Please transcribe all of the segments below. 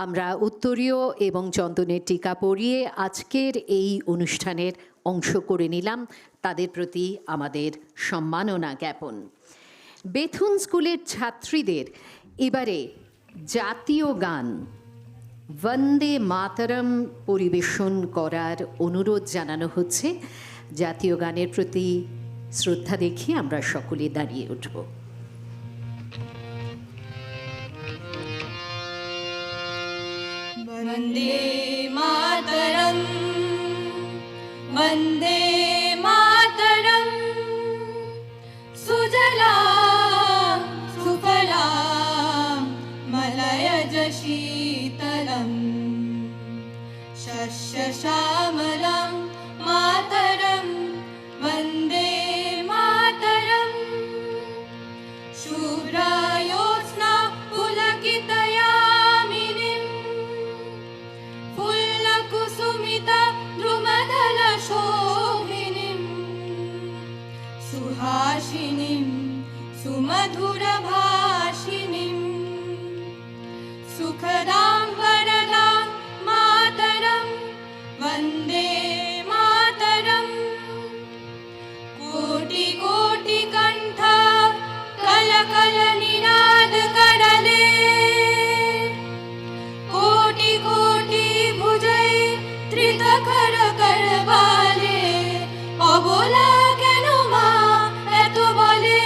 আমরা উত্তরীয় এবং চন্দনের টিকা পরিয়ে আজকের এই অনুষ্ঠানের অংশ করে নিলাম। তাদের প্রতি আমাদের সম্মাননা জ্ঞাপন। বেথুন স্কুলের ছাত্রীদের এবারে জাতীয় গান বন্দে মাতরম পরিবেশন করার অনুরোধ জানানো হচ্ছে। জাতীয় গানের প্রতি শ্রদ্ধা দেখিয়ে আমরা সকলে দাঁড়িয়ে উঠব। वन्दे मातरम् वन्दे मातरम् सुजलां सुफलां मलयज शीतलम् शस्यश्यामलां मातरं वन्दे मातरम् शुभ्रज्योत्स्ना पुलकितयामिनीं फुल्लकुसुमिता द्रुमदलशोभिनीं सुहासिनीं सुमधुरभाषिणीं सुखदां वरदां मातरं वन्दे मातरम् कोटि कोटि कण्ठ कल कल निनाद करले कोटि कोटि भुजै त्रित कर करवाले অবলা কেন মা এত বলে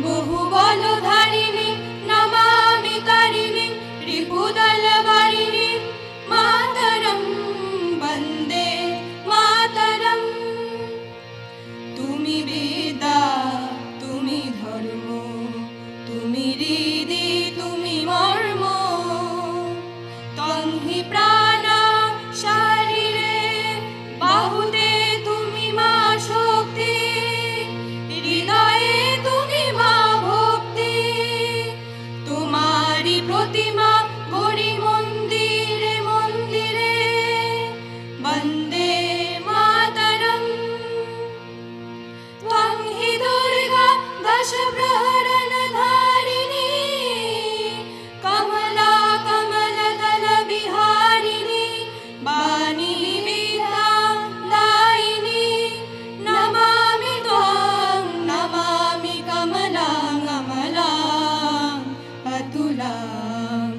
বহু বল ধারিণী নমামি তারিণী রিপুদল বারিণী মাতরম বন্দে মাতরম তুমি বেদা তুমি ধর্ম তুমি হৃদি তুমি মর্ম তংহি প্রাণ শরীরে বাহুতে তুমি মা শক্তি হৃদয়ে তুমি মা ভক্তি তোমারি প্রতিমা গড়ি মন্দিরে মন্দিরে বন্দে মাতরম त्वं हि दुर्गा दशप्रहरणधारिणी कमला कमलदलविहारिणी वाणी विद्यादायिनी नमामि त्वां नमामि कमलां अमलां अतुलां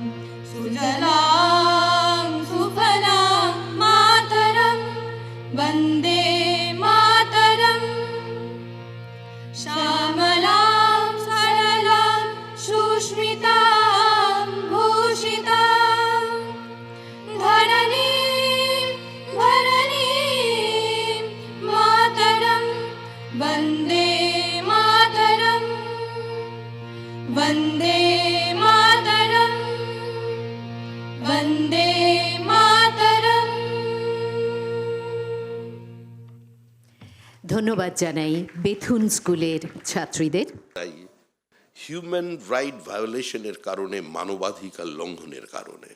सुजलां सुफलां मातरं वन्दे मातरम् श्यामलां सरलां सुष्मितां भूषितां धरणीं भरणीं मातरं वन्दे मातरं वन्दे मातरं वन्दे मातरम्। ধন্যবাদ জানাই বেথুন স্কুলের ছাত্রীদের। তাই হিউম্যান রাইট ভায়োলেশনের কারণে, মানবাধিকার লঙ্ঘনের কারণে,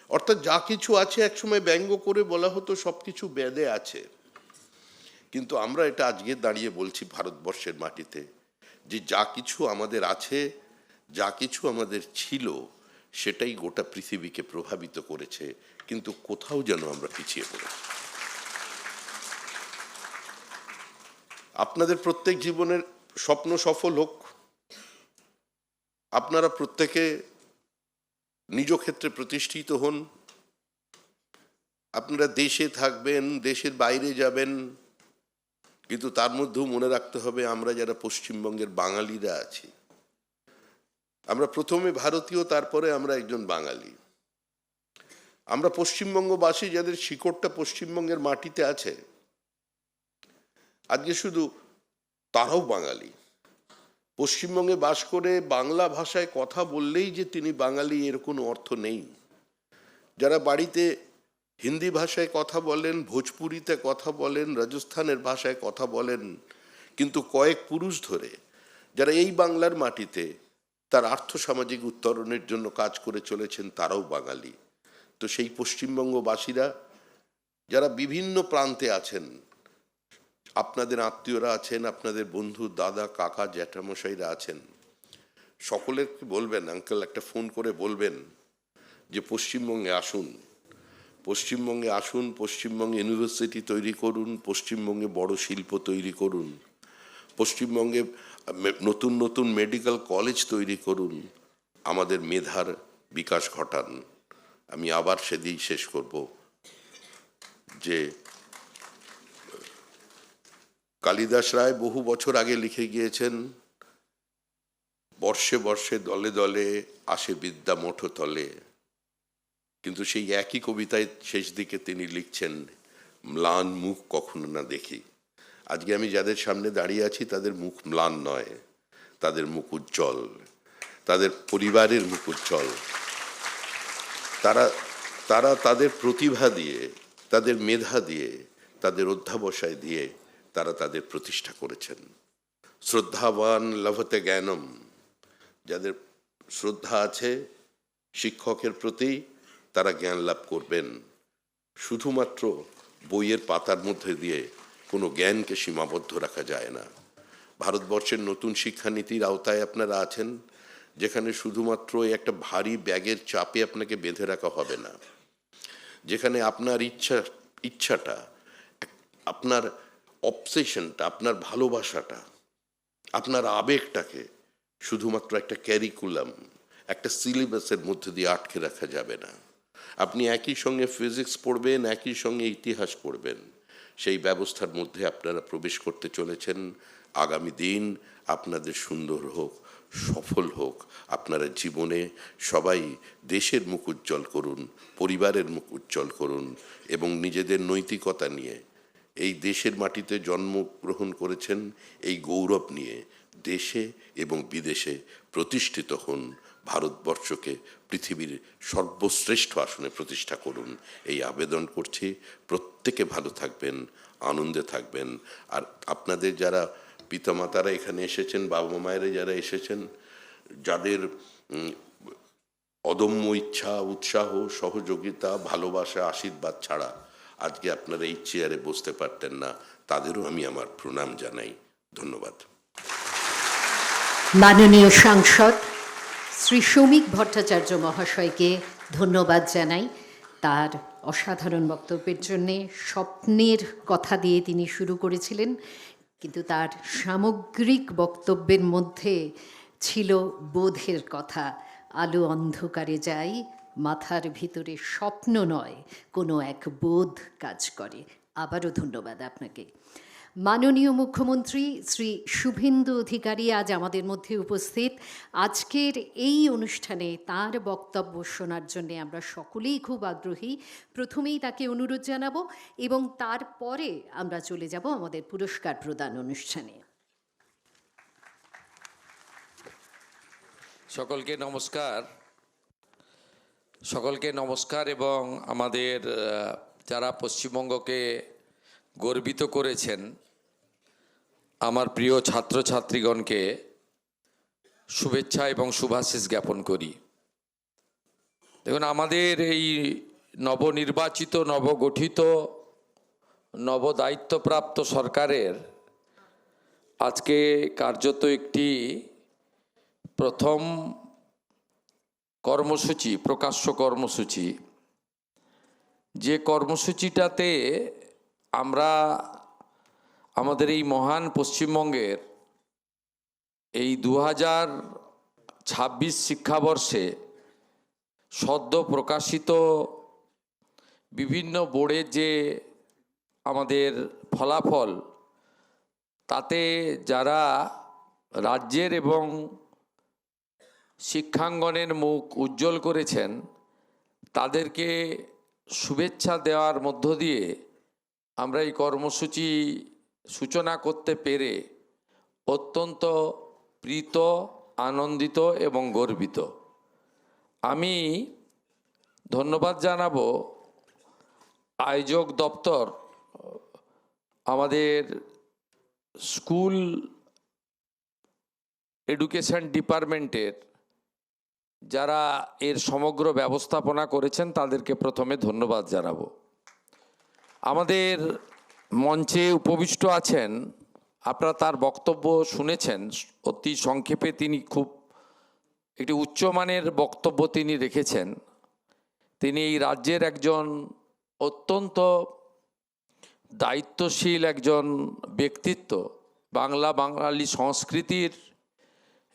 অর্থাৎ যা কিছু আছে একসময় ব্যঙ্গ করে বলা হতো সব কিছু বেদে আছে, কিন্তু আমরা এটা আজকে দাঁড়িয়ে বলছি ভারতবর্ষের মাটিতে যে যা কিছু আমাদের আছে, যা কিছু আমাদের ছিল, সেটাই গোটা পৃথিবীকে প্রভাবিত করেছে, কিন্তু কোথাও যেন আমরা পিছিয়ে পড়েছি। আপনাদের প্রত্যেক জীবনের স্বপ্ন সফল হোক। আপনারা প্রত্যেকে নিজ ক্ষেত্রে প্রতিষ্ঠিত হন। আপনারা দেশে থাকবেন, দেশের বাইরে যাবেন, কিন্তু তার মধ্যেও মনে রাখতে হবে আমরা যারা পশ্চিমবঙ্গের বাঙালিরা আছি, আমরা প্রথমে ভারতীয়, তারপরে আমরা একজন বাঙালি। আমরা পশ্চিমবঙ্গবাসী যাদের শিকড়টা পশ্চিমবঙ্গের মাটিতে আছে, আজকে শুধু তারাও বাঙালি। পশ্চিমবঙ্গে বাস করে বাংলা ভাষায় কথা বললেই যে তিনি বাঙালি এর কোনো অর্থ নেই। যারা বাড়িতে হিন্দি ভাষায় কথা বলেন, ভোজপুরিতে কথা বলেন, রাজস্থানের ভাষায় কথা বলেন, কিন্তু কয়েক পুরুষ ধরে যারা এই বাংলার মাটিতে তার আর্থসামাজিক উত্তরণের জন্য কাজ করে চলেছেন, তারাও বাঙালি। তো সেই পশ্চিমবঙ্গবাসীরা যারা বিভিন্ন প্রান্তে আছেন, আপনাদের আত্মীয়রা আছেন, আপনাদের বন্ধু, দাদা, কাকা, জ্যাঠামশাইরা আছেন, সকলের বলবেন, আঙ্কেল একটা ফোন করে বলবেন যে পশ্চিমবঙ্গে আসুন, পশ্চিমবঙ্গে আসুন, পশ্চিমবঙ্গে ইউনিভার্সিটি তৈরি করুন, পশ্চিমবঙ্গে বড় শিল্প তৈরি করুন, পশ্চিমবঙ্গে নতুন নতুন মেডিকেল কলেজ তৈরি করুন, আমাদের মেধার বিকাশ ঘটান। আমি আবার সেদিন শেষ করব যে কালিদাস রায় বহু বছর আগে লিখে গিয়েছেন, বর্ষে বর্ষে দলে দলে আসে বিদ্যা মঠো তলে। কিন্তু সেই একই কবিতায় শেষ দিকে তিনি লিখছেন, ম্লান মুখ কখনো না দেখি। আজকে আমি যাদের সামনে দাঁড়িয়ে আছি তাদের মুখ ম্লান নয়, তাদের মুখ উজ্জ্বল, তাদের পরিবারের মুখ উজ্জ্বল। তারা তাদের প্রতিভা দিয়ে, তাদের মেধা দিয়ে, তাদের অধ্যাবসায় দিয়ে তারা তাদের প্রতিষ্ঠা করেছেন। শ্রদ্ধাবান লভতে জ্ঞানম, যাদের শ্রদ্ধা আছে শিক্ষকের প্রতি, তারা জ্ঞান লাভ করবেন। শুধুমাত্র বইয়ের পাতার মধ্যে দিয়ে কোনো জ্ঞানকে সীমাবদ্ধ রাখা যায় না। ভারতবর্ষের নতুন শিক্ষানীতির আওতায় আপনারা আছেন, যেখানে শুধুমাত্র একটা ভারী ব্যাগের চাপে আপনাকে বেঁধে রাখা হবে না, যেখানে আপনার ইচ্ছাটা, আপনার অবসেশনটা, আপনার ভালোবাসাটা, আপনার আবেগটাকে শুধুমাত্র একটা ক্যারিকুলাম, একটা সিলেবাসের মধ্যে দিয়ে আটকে রাখা যাবে না। আপনি একই সঙ্গে ফিজিক্স পড়বেন, একই সঙ্গে ইতিহাস পড়বেন, সেই ব্যবস্থার মধ্যে আপনারা প্রবেশ করতে চলেছেন। আগামী দিন আপনাদের সুন্দর হোক, সফল হোক। আপনারা জীবনে সবাই দেশের মুখ উজ্জ্বল করুন, পরিবারের মুখ উজ্জ্বল করুন এবং নিজেদের নৈতিকতা নিয়ে এই দেশের মাটিতে জন্মগ্রহণ করেছেন, এই গৌরব নিয়ে দেশে এবং বিদেশে প্রতিষ্ঠিত হন। ভারতবর্ষকে পৃথিবীর সর্বশ্রেষ্ঠ আসনে প্রতিষ্ঠা করুন, এই আবেদন করছি। প্রত্যেকে ভালো থাকবেন, আনন্দে থাকবেন। আর আপনাদের যারা পিতামাতারা এখানে এসেছেন, বাবা মায়েরা যারা এসেছেন, যাদের অদম্য ইচ্ছা, উৎসাহ, সহযোগিতা, ভালোবাসা, আশীর্বাদ ছাড়া আজকে আপনারা এই চেয়ারে বসতে পারতেন না, তাদেরও আমি আমার প্রণাম জানাই। ধন্যবাদ। মাননীয় সাংসদ শ্রী সৌমিক ভট্টাচার্য মহাশয়কে ধন্যবাদ জানাই তার অসাধারণ বক্তব্যের জন্যে। স্বপ্নের কথা দিয়ে তিনি শুরু করেছিলেন, কিন্তু তার সামগ্রিক বক্তব্যের মধ্যে ছিল বোধের কথা। আলো অন্ধকারে যাই, মাথার ভিতরে স্বপ্ন নয়, কোনো এক বোধ কাজ করে। আবারও ধন্যবাদ আপনাকে। মাননীয় মুখ্যমন্ত্রী শ্রী শুভেন্দু অধিকারী আজ আমাদের মধ্যে উপস্থিত। আজকের এই অনুষ্ঠানে তার বক্তব্য শোনার জন্য আমরা সকলেই খুব আগ্রহী। প্রথমেই তাকে অনুরোধ জানাবো এবং তারপরে আমরা চলে যাব আমাদের পুরস্কার প্রদান অনুষ্ঠানে। সকলকে নমস্কার। সকলকে নমস্কার এবং আমাদের যারা পশ্চিমবঙ্গকে গর্বিত করেছেন, আমার প্রিয় ছাত্রছাত্রীগণকে শুভেচ্ছা এবং শুভাশিস জ্ঞাপন করি। দেখুন, আমাদের এই নবনির্বাচিত, নবগঠিত, নবদায়িত্বপ্রাপ্ত সরকারের আজকে কার্যত একটি প্রথম কর্মসূচি, প্রকাশ্য কর্মসূচি, যে কর্মসূচিটাতে আমরা আমাদের এই মহান পশ্চিমবঙ্গের এই 2026 শিক্ষাবর্ষে সদ্য প্রকাশিত বিভিন্ন বোর্ডের যে আমাদের ফলাফল, তাতে যারা রাজ্যের এবং শিক্ষাঙ্গনের মুখ উজ্জ্বল করেছেন, তাদেরকে শুভেচ্ছা দেওয়ার মধ্য দিয়ে আমরা এই কর্মসূচি সূচনা করতে পেরে অত্যন্ত প্রীত, আনন্দিত এবং গর্বিত। আমি ধন্যবাদ জানাবো আয়োজক দপ্তর, আমাদের স্কুল এডুকেশন ডিপার্টমেন্টের যারা এর সমগ্র ব্যবস্থাপনা করেছেন, তাদেরকে প্রথমে ধন্যবাদ জানাবো। আমাদের মঞ্চে উপবিষ্ট আছেন, আপনারা তার বক্তব্য শুনেছেন। অতি সংক্ষেপে তিনি খুব একটি উচ্চমানের বক্তব্য তিনি রেখেছেন তিনি এই রাজ্যের একজন অত্যন্ত দায়িত্বশীল একজন ব্যক্তিত্ব, বাঙালি সংস্কৃতির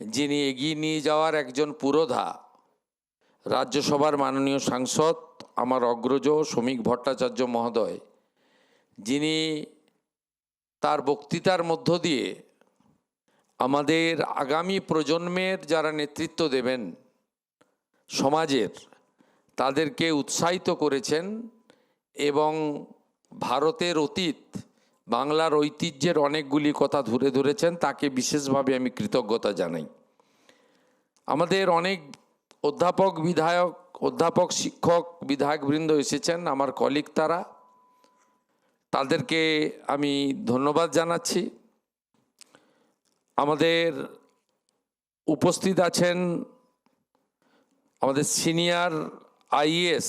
যিনি এগিয়ে নিয়ে যাওয়ার একজন পুরোধা, রাজ্যসভার মাননীয় সাংসদ আমার অগ্রজ শ্রমিক ভট্টাচার্য মহোদয়, যিনি তার বক্তৃতার মধ্য দিয়ে আমাদের আগামী প্রজন্মের যারা নেতৃত্ব দেবেন সমাজের, তাদেরকে উৎসাহিত করেছেন এবং ভারতের অতীত, বাংলার ঐতিহ্যের অনেকগুলি কথা ধরে ধরেছেন। তাকে বিশেষভাবে আমি কৃতজ্ঞতা জানাই। আমাদের অনেক অধ্যাপক শিক্ষক বিধায়কবৃন্দ এসেছেন, আমার কলিগ, তাদেরকে আমি ধন্যবাদ জানাচ্ছি। আমাদের উপস্থিত আছেন আমাদের সিনিয়র আইএএস,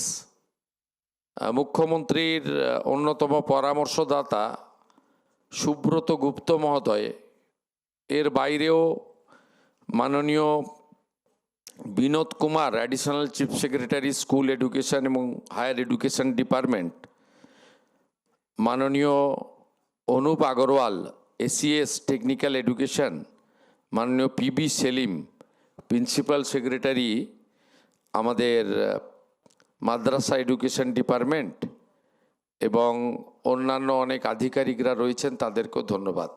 মুখ্যমন্ত্রীর অন্যতম পরামর্শদাতা সুব্রত গুপ্ত মহোদয়। এর বাইরেও মাননীয় Binod Kumar, additional chief secretary school education এবং হায়ার এডুকেশন ডিপার্টমেন্ট, মাননীয় Anup Agarwal, ACS technical education, মাননীয় পিবি সেলিম, প্রিন্সিপাল সেক্রেটারি আমাদের মাদ্রাসা এডুকেশন ডিপার্টমেন্ট, এবং অন্যান্য অনেক আধিকারিকরা রয়েছেন, তাদেরকেও ধন্যবাদ।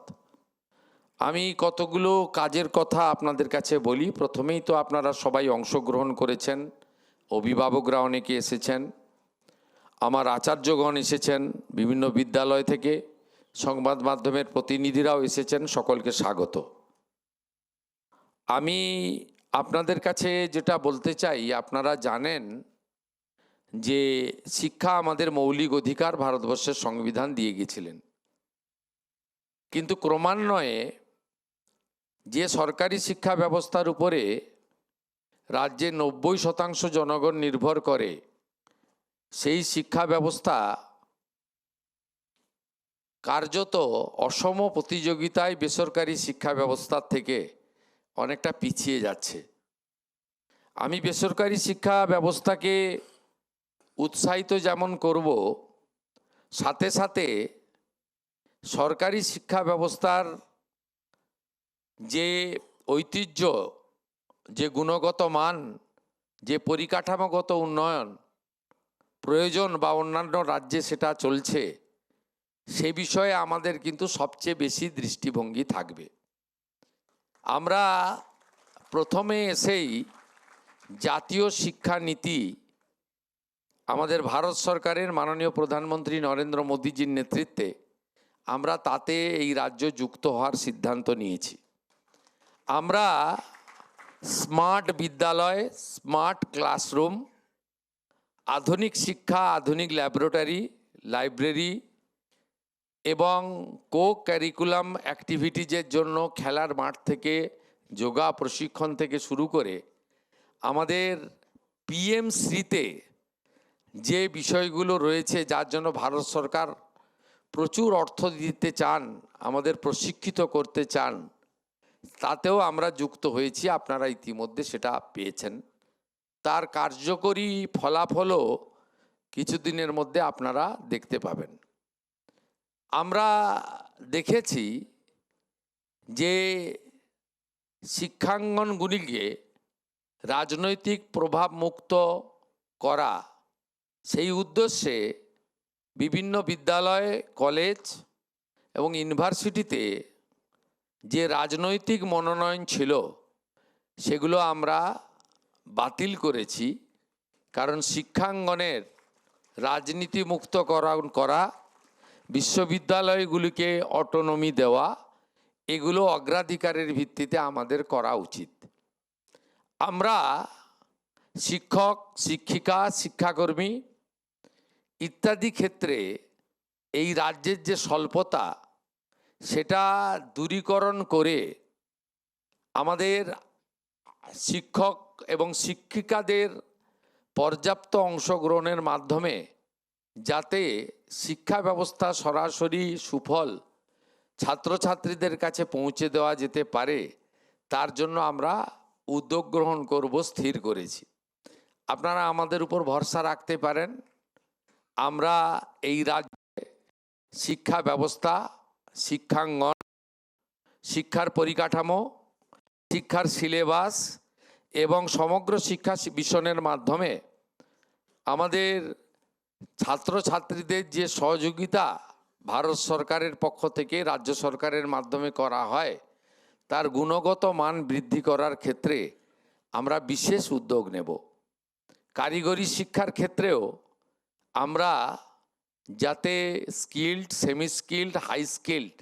আমি কতগুলো কাজের কথা আপনাদের কাছে বলি। প্রথমেই তো আপনারা সবাই অংশগ্রহণ করেছেন, অভিভাবকরা অনেকে এসেছেন, আমার আচার্যগণ এসেছেন বিভিন্ন বিদ্যালয় থেকে, সংবাদ মাধ্যমের প্রতিনিধিরাও এসেছেন, সকলকে স্বাগত। আমি আপনাদের কাছে যেটা বলতে চাই, আপনারা জানেন যে শিক্ষা আমাদের মৌলিক অধিকার ভারতবর্ষের সংবিধান দিয়ে গিয়েছিলেন, কিন্তু ক্রমান্বয়ে যে সরকারি শিক্ষা ব্যবস্থার উপরে রাজ্যে 90% জনগণ নির্ভর করে, সেই শিক্ষা ব্যবস্থা কার্যত অসম প্রতিযোগিতায় বেসরকারি শিক্ষা ব্যবস্থার থেকে অনেকটা পিছিয়ে যাচ্ছে। আমি বেসরকারি শিক্ষা ব্যবস্থাকে উৎসাহিত যেমন করব, সাথে সাথে সরকারি শিক্ষা ব্যবস্থার যে ঐতিহ্য, যে গুণগত মান, যে পরিকাঠামোগত উন্নয়ন প্রয়োজন বা অন্যান্য রাজ্যে সেটা চলছে, সে বিষয়ে আমাদের কিন্তু সবচেয়ে বেশি দৃষ্টিভঙ্গি থাকবে। আমরা প্রথমে এসেই জাতীয় শিক্ষানীতি আমাদের ভারত সরকারের মাননীয় প্রধানমন্ত্রী নরেন্দ্র মোদীজির নেতৃত্বে আমরা তাতে এই রাজ্য যুক্ত হওয়ার সিদ্ধান্ত নিয়েছি। আমরা স্মার্ট বিদ্যালয়, স্মার্ট ক্লাসরুম, আধুনিক শিক্ষা, আধুনিক ল্যাবরেটরি, লাইব্রেরি এবং কো ক্যারিকুলাম অ্যাক্টিভিটিজের জন্য খেলার মাঠ থেকে যোগা প্রশিক্ষণ থেকে শুরু করে আমাদের পিএমশ্রীতে যে বিষয়গুলো রয়েছে, যার জন্য ভারত সরকার প্রচুর অর্থ দিতে চান, আমাদের প্রশিক্ষিত করতে চান, তাতেও আমরা যুক্ত হয়েছি। আপনারা ইতিমধ্যে সেটা পেয়েছেন। তার কার্যকরী ফলাফলও কিছুদিনের মধ্যে আপনারা দেখতে পাবেন। আমরা দেখেছি যে শিক্ষাঙ্গনগুলিকে রাজনৈতিক প্রভাব মুক্ত করা, সেই উদ্দেশ্যে বিভিন্ন বিদ্যালয়, কলেজ এবং ইউনিভার্সিটিতে যে রাজনৈতিক মনোনয়ন ছিল, সেগুলো আমরা বাতিল করেছি। কারণ শিক্ষাঙ্গনের রাজনীতি মুক্ত করা, বিশ্ববিদ্যালয়গুলিকে অটোনমি দেওয়া, এগুলো অগ্রাধিকারের ভিত্তিতে আমাদের করা উচিত। আমরা শিক্ষক, শিক্ষিকা, শিক্ষাকর্মী ইত্যাদি ক্ষেত্রে এই রাজ্যের যে স্বল্পতা, সেটা দূরীকরণ করে আমাদের শিক্ষক এবং শিক্ষিকাদের পর্যাপ্ত অংশগ্রহণের মাধ্যমে যাতে শিক্ষা ব্যবস্থা সরাসরি সুফল ছাত্রছাত্রীদের কাছে পৌঁছে দেওয়া যেতে পারে, তার জন্য আমরা উদ্যোগ গ্রহণ করব স্থির করেছি। আপনারা আমাদের উপর ভরসা রাখতে পারেন। আমরা এই রাজ্যে শিক্ষা ব্যবস্থা, শিক্ষাঙ্গন, শিক্ষার পরিকাঠামো, শিক্ষার সিলেবাস এবং সমগ্র শিক্ষা মিশনের মাধ্যমে আমাদের ছাত্রছাত্রীদের যে সহযোগিতা ভারত সরকারের পক্ষ থেকে রাজ্য সরকারের মাধ্যমে করা হয়, তার গুণগত মান বৃদ্ধি করার ক্ষেত্রে আমরা বিশেষ উদ্যোগ নেব। কারিগরি শিক্ষার ক্ষেত্রেও আমরা যাতে skilled, semi skilled, high skilled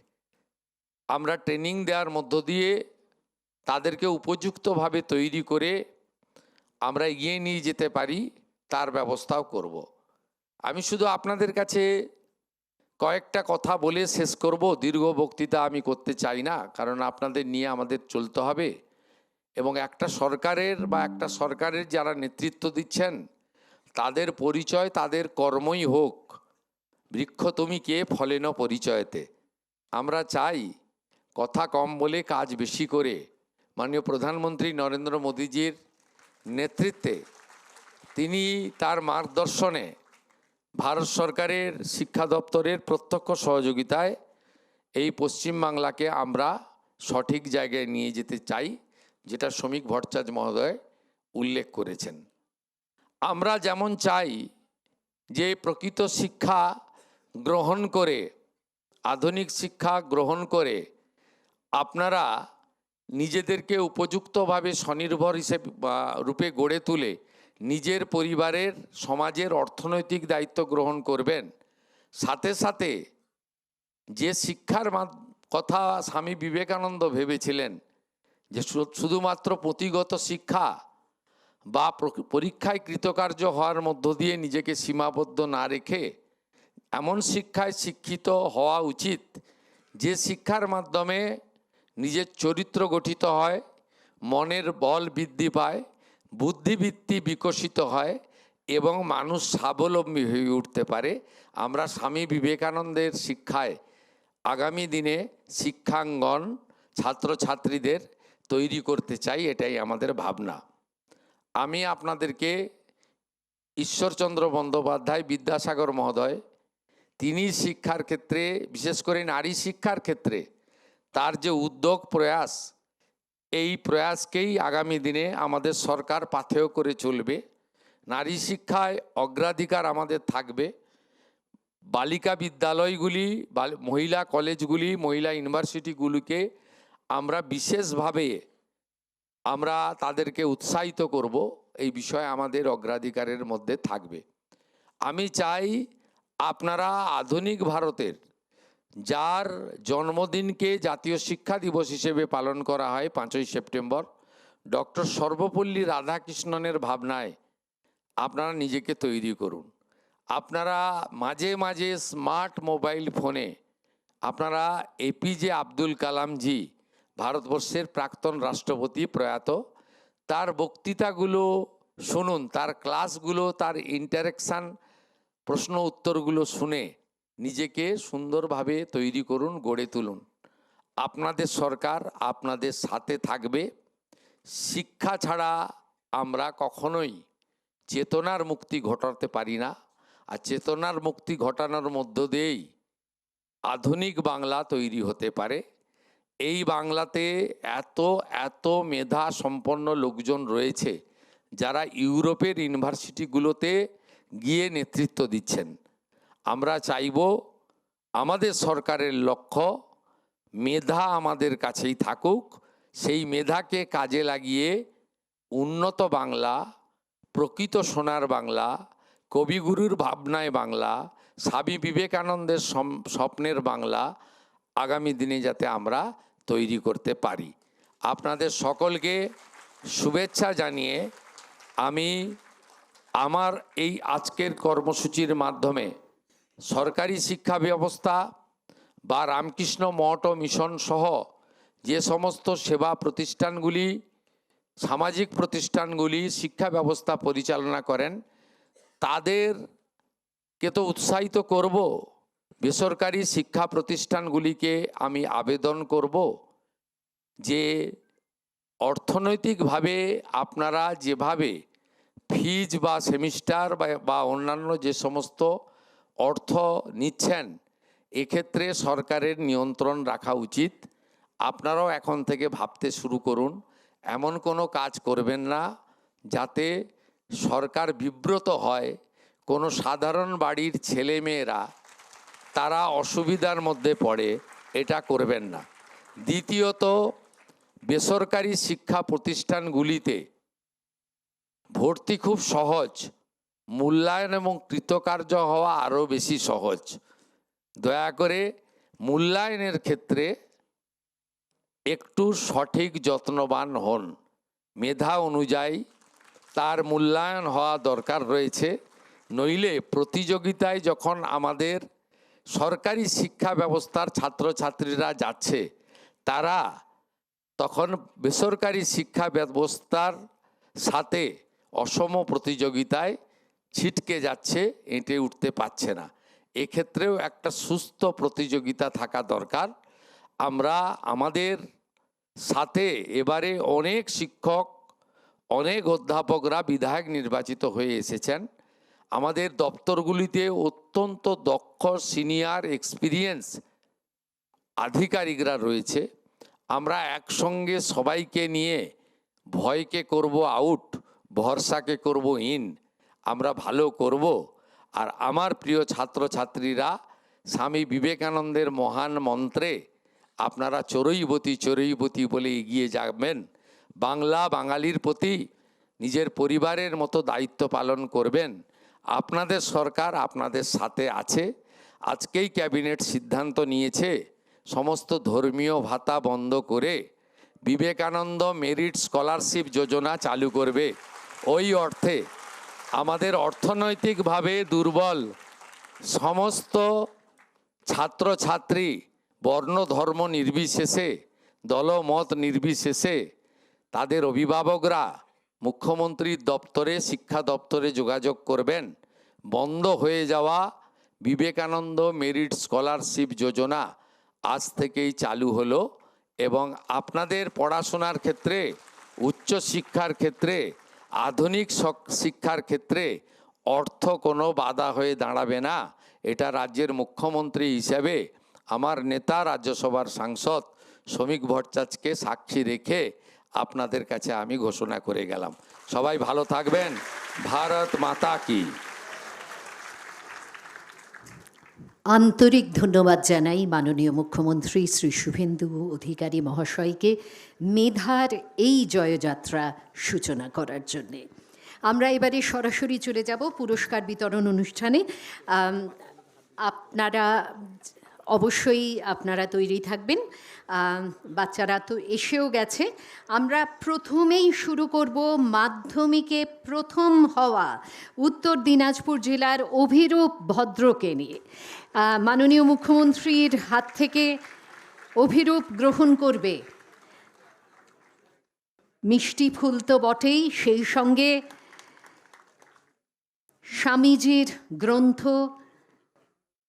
আমরা ট্রেনিং দেওয়ার মধ্য দিয়ে তাদেরকে উপযুক্তভাবে তৈরি করে আমরা এগিয়ে নিয়ে যেতে পারি, তার ব্যবস্থাও করব। আমি শুধু আপনাদের কাছে কয়েকটা কথা বলে শেষ করব। দীর্ঘ বক্তৃতা আমি করতে চাই না, কারণ আপনাদের নিয়ে আমাদের চলতে হবে এবং একটা সরকারের যারা নেতৃত্ব দিচ্ছেন তাদের পরিচয় তাদের কর্মই হোক। বৃক্ষ তুমি কে ফলেন পরিচয়তে। আমরা চাই কথা কম বলে কাজ বেশি করে মাননীয় প্রধানমন্ত্রী নরেন্দ্র মোদীজির নেতৃত্বে, তিনি তার মার্গদর্শনে ভারত সরকারের শিক্ষা দপ্তরের প্রত্যক্ষ সহযোগিতায় এই পশ্চিমবাংলাকে আমরা সঠিক জায়গায় নিয়ে যেতে চাই, যেটা শ্রমিক ভট্টাচার্য মহোদয় উল্লেখ করেছেন। আমরা যেমন চাই যে প্রকৃত শিক্ষা গ্রহণ করে, আধুনিক শিক্ষা গ্রহণ করে আপনারা নিজেদেরকে উপযুক্তভাবে স্বনির্ভর হিসেবে রূপে গড়ে তুলে নিজের পরিবারের, সমাজের অর্থনৈতিক দায়িত্ব গ্রহণ করবেন। সাথে সাথে যে শিক্ষার কথা স্বামী বিবেকানন্দ ভেবেছিলেন যে শুধুমাত্র পুঁথিগত শিক্ষা বা পরীক্ষায় কৃতকার্য হওয়ার মধ্য দিয়ে নিজেকে সীমাবদ্ধ না রেখে এমন শিক্ষায় শিক্ষিত হওয়া উচিত যে শিক্ষার মাধ্যমে নিজের চরিত্র গঠিত হয়, মনের বল বৃদ্ধি পায়, বুদ্ধিবৃত্তি বিকশিত হয় এবং মানুষ স্বাবলম্বী হয়ে উঠতে পারে। আমরা স্বামী বিবেকানন্দের শিক্ষায় আগামী দিনে শিক্ষাঙ্গন ছাত্রছাত্রীদের তৈরি করতে চাই, এটাই আমাদের ভাবনা। আমি আপনাদেরকে ঈশ্বরচন্দ্র বন্দ্যোপাধ্যায়, বিদ্যাসাগর মহোদয়, তিনি শিক্ষার ক্ষেত্রে, বিশেষ করে নারী শিক্ষার ক্ষেত্রে তার যে উদ্যোগ, প্রয়াস, এই প্রয়াসকেই আগামী দিনে আমাদের সরকার পাথেয় করে চলবে। নারী শিক্ষায় অগ্রাধিকার আমাদের থাকবে। বালিকা বিদ্যালয়গুলি, মহিলা কলেজগুলি, মহিলা ইউনিভার্সিটিগুলিকে আমরা বিশেষভাবে আমরা তাদেরকে উৎসাহিত করব, এই বিষয়ে আমাদের অগ্রাধিকারের মধ্যে থাকবে। আমি চাই আপনারা আধুনিক ভারতের, যার জন্মদিনকে জাতীয় শিক্ষা দিবস হিসেবে পালন করা হয় 5ই সেপ্টেম্বর, ডক্টর সর্বপল্লী রাধাকৃষ্ণনের ভাবনায় আপনারা নিজেকে তৈরি করুন। আপনারা মাঝে মাঝে স্মার্ট মোবাইল ফোনে আপনারা এপিজে আব্দুল কালামজি, ভারতবর্ষের প্রাক্তন রাষ্ট্রপতি প্রয়াত, তার বক্তৃতাগুলো শুনুন, তার ক্লাসগুলো, তার ইন্টারেকশান, প্রশ্ন উত্তরগুলো শুনে নিজেকে সুন্দরভাবে তৈরি করুন, গড়ে তুলুন। আপনাদের সরকার আপনাদের সাথে থাকবে। শিক্ষা ছাড়া আমরা কখনোই চেতনার মুক্তি ঘটাতে পারি না, আর চেতনার মুক্তি ঘটানোর মধ্য দিয়েই আধুনিক বাংলা তৈরি হতে পারে। এই বাংলাতে এত এত মেধা সম্পন্ন লোকজন রয়েছে যারা ইউরোপের ইউনিভার্সিটিগুলোতে গিয়ে নেতৃত্ব দিচ্ছেন। আমরা চাইব আমাদের সরকারের লক্ষ্য মেধা আমাদের কাছেই থাকুক, সেই মেধাকে কাজে লাগিয়ে উন্নত বাংলা, প্রকৃত সোনার বাংলা, কবিগুরুর ভাবনায় বাংলা, স্বামী বিবেকানন্দের স্বপ্নের বাংলা আগামী দিনে যাতে আমরা তৈরি করতে পারি। আপনাদের সকলকে শুভেচ্ছা জানিয়ে আমি আমার এই আজকের কর্মসূচির মাধ্যমে সরকারি শিক্ষা ব্যবস্থা বা রামকৃষ্ণ মঠ ও মিশন সহ যে সমস্ত সেবা প্রতিষ্ঠানগুলি, সামাজিক প্রতিষ্ঠানগুলি শিক্ষা ব্যবস্থা পরিচালনা করেন, তাদেরকে তো উৎসাহিত করব। বেসরকারি শিক্ষা প্রতিষ্ঠানগুলিকে আমি আবেদন করব যে অর্থনৈতিকভাবে আপনারা যেভাবে ফিজ বা সেমিস্টার বা অন্যান্য যে সমস্ত অর্থ নিচ্ছেন, এক্ষেত্রে সরকারের নিয়ন্ত্রণ রাখা উচিত। আপনারাও এখন থেকে ভাবতে শুরু করুন, এমন কোনো কাজ করবেন না যাতে সরকার বিব্রত হয়, কোনো সাধারণ বাড়ির ছেলেমেয়েরা তারা অসুবিধার মধ্যে পড়ে, এটা করবেন না। দ্বিতীয়ত, বেসরকারি শিক্ষা প্রতিষ্ঠানগুলিতে ভর্তি খুব সহজ, মূল্যায়ন এবং কৃতকার্য হওয়া আরও বেশি সহজ। দয়া করে মূল্যায়নের ক্ষেত্রে একটু সঠিক যত্নবান হন। মেধা অনুযায়ী তার মূল্যায়ন হওয়া দরকার রয়েছে, নইলে প্রতিযোগিতায় যখন আমাদের সরকারি শিক্ষা ব্যবস্থার ছাত্রছাত্রীরা যাচ্ছে, তারা তখন বেসরকারি শিক্ষা ব্যবস্থার সাথে অসম প্রতিযোগিতায় ছিটকে যাচ্ছে, এঁটে উঠতে পারছে না। এক্ষেত্রেও একটা সুস্থ প্রতিযোগিতা থাকা দরকার। আমরা আমাদের সাথে এবারে অনেক শিক্ষক, অনেক অধ্যাপকরা বিধায়ক নির্বাচিত হয়ে এসেছেন। আমাদের দপ্তরগুলিতে অত্যন্ত দক্ষ সিনিয়র এক্সপিরিয়েন্স আধিকারিকরা রয়েছে। আমরা একসঙ্গে সবাইকে নিয়ে ভয়কে করব আউট, ভরসাকে করব ইন, আমরা ভালো করব। আর আমার প্রিয় ছাত্রছাত্রীরা, স্বামী বিবেকানন্দের মহান মন্ত্রে আপনারা চড়ুইবতী চড়ুইবতী বলে এগিয়ে যাবেন। বাংলা বাঙালির প্রতি নিজের পরিবারের মতো দায়িত্ব পালন করবেন। আপনাদের সরকার আপনাদের সাথে আছে। আজকেই ক্যাবিনেট সিদ্ধান্ত নিয়েছে সমস্ত ধর্মীয় ভাতা বন্ধ করে বিবেকানন্দ মেরিট স্কলারশিপ যোজনা চালু করবে। ওই অর্থে আমাদের অর্থনৈতিকভাবে দুর্বল সমস্ত ছাত্রছাত্রী, বর্ণ ধর্ম নির্বিশেষে, দলমত নির্বিশেষে, তাদের অভিভাবকরা মুখ্যমন্ত্রীর দপ্তরে, শিক্ষা দপ্তরে যোগাযোগ করবেন। বন্ধ হয়ে যাওয়া বিবেকানন্দ মেরিট স্কলারশিপ যোজনা আজ থেকেই চালু হলো এবং আপনাদের পড়াশোনার ক্ষেত্রে, উচ্চ শিক্ষার ক্ষেত্রে, আধুনিক শিক্ষার ক্ষেত্রে অর্থ কোনো বাধা হয়ে দাঁড়াবে না। এটা রাজ্যের মুখ্যমন্ত্রী হিসেবে আমার নেতা, রাজ্যসভার সাংসদ শ্রমিক ভট্টাচার্যকে সাক্ষী রেখে আপনাদের কাছে আমি ঘোষণা করে গেলাম। সবাই ভালো থাকবেন। ভারত মাতা কি। আন্তরিক ধন্যবাদ জানাই মাননীয় মুখ্যমন্ত্রী শ্রী শুভেন্দু অধিকারী মহাশয়কে মেধার এই জয়যাত্রা সূচনা করার জন্যে। আমরা এবারে সরাসরি চলে যাব পুরস্কার বিতরণ অনুষ্ঠানে। আপনারা অবশ্যই আপনারা তৈরি থাকবেন। বাচ্চারা তো এসেও গেছে। আমরা প্রথমেই শুরু করব মাধ্যমিকে প্রথম হওয়া উত্তর দিনাজপুর জেলার অভিরূপ ভদ্রকে নিয়ে। মাননীয় মুখ্যমন্ত্রীর হাত থেকে অভিরূপ গ্রহণ করবে। মিষ্টি ফুল তো বটেই, সেই সঙ্গে স্বামীজির গ্রন্থ,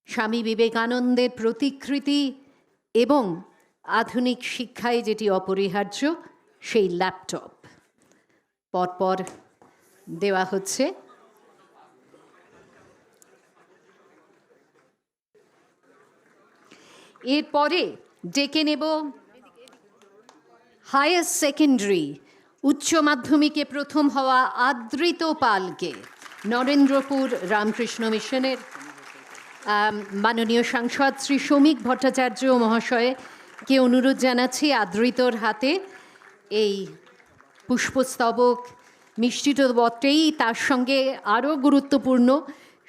স্বামী বিবেকানন্দের প্রতিকৃতি এবং আধুনিক শিক্ষায় যেটি অপরিহার্য, সেই ল্যাপটপ পরপর দেওয়া হচ্ছে। এরপরে ডেকে নেব হায়ার সেকেন্ডারি উচ্চ মাধ্যমিকে প্রথম হওয়া আদৃত পালকে। নরেন্দ্রপুর রামকৃষ্ণ মিশনের মাননীয় সাংসদ শ্রী শ্রমিক ভট্টাচার্য মহাশয়কে অনুরোধ জানাচ্ছি আদৃতর হাতে এই পুষ্পস্তবক। মিষ্টি তো বটেই, তার সঙ্গে আরও গুরুত্বপূর্ণ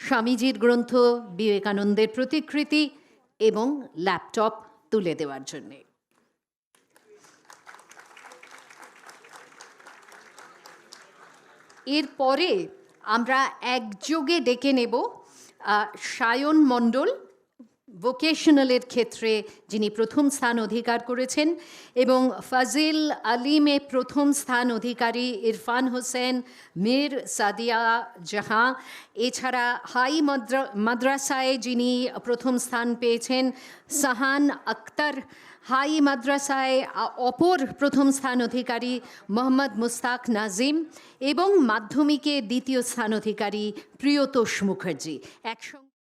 স্বামীজির গ্রন্থ, বিবেকানন্দের প্রতিকৃতি এবং ল্যাপটপ তুলে দেওয়ার জন্যে। এরপরে আমরা একযোগে ডেকে নেব সায়ন মণ্ডল, ভোকেশনালের ক্ষেত্রে যিনি প্রথম স্থান অধিকার করেছেন, এবং ফাজিল আলিমে প্রথম স্থান অধিকারী ইরফান হোসেন, মীর সাদিয়া জাহাঁ। এছাড়া হাই মাদ্রাসায় যিনি প্রথম স্থান পেয়েছেন সাহান আক্তার, হাই মাদ্রাসায় অপর প্রথম স্থান অধিকারী মোহাম্মদ মুস্তাক নাজিম, এবং মাধ্যমিকে দ্বিতীয় স্থান অধিকারী প্রিয়তোষ মুখার্জি। একসঙ্গে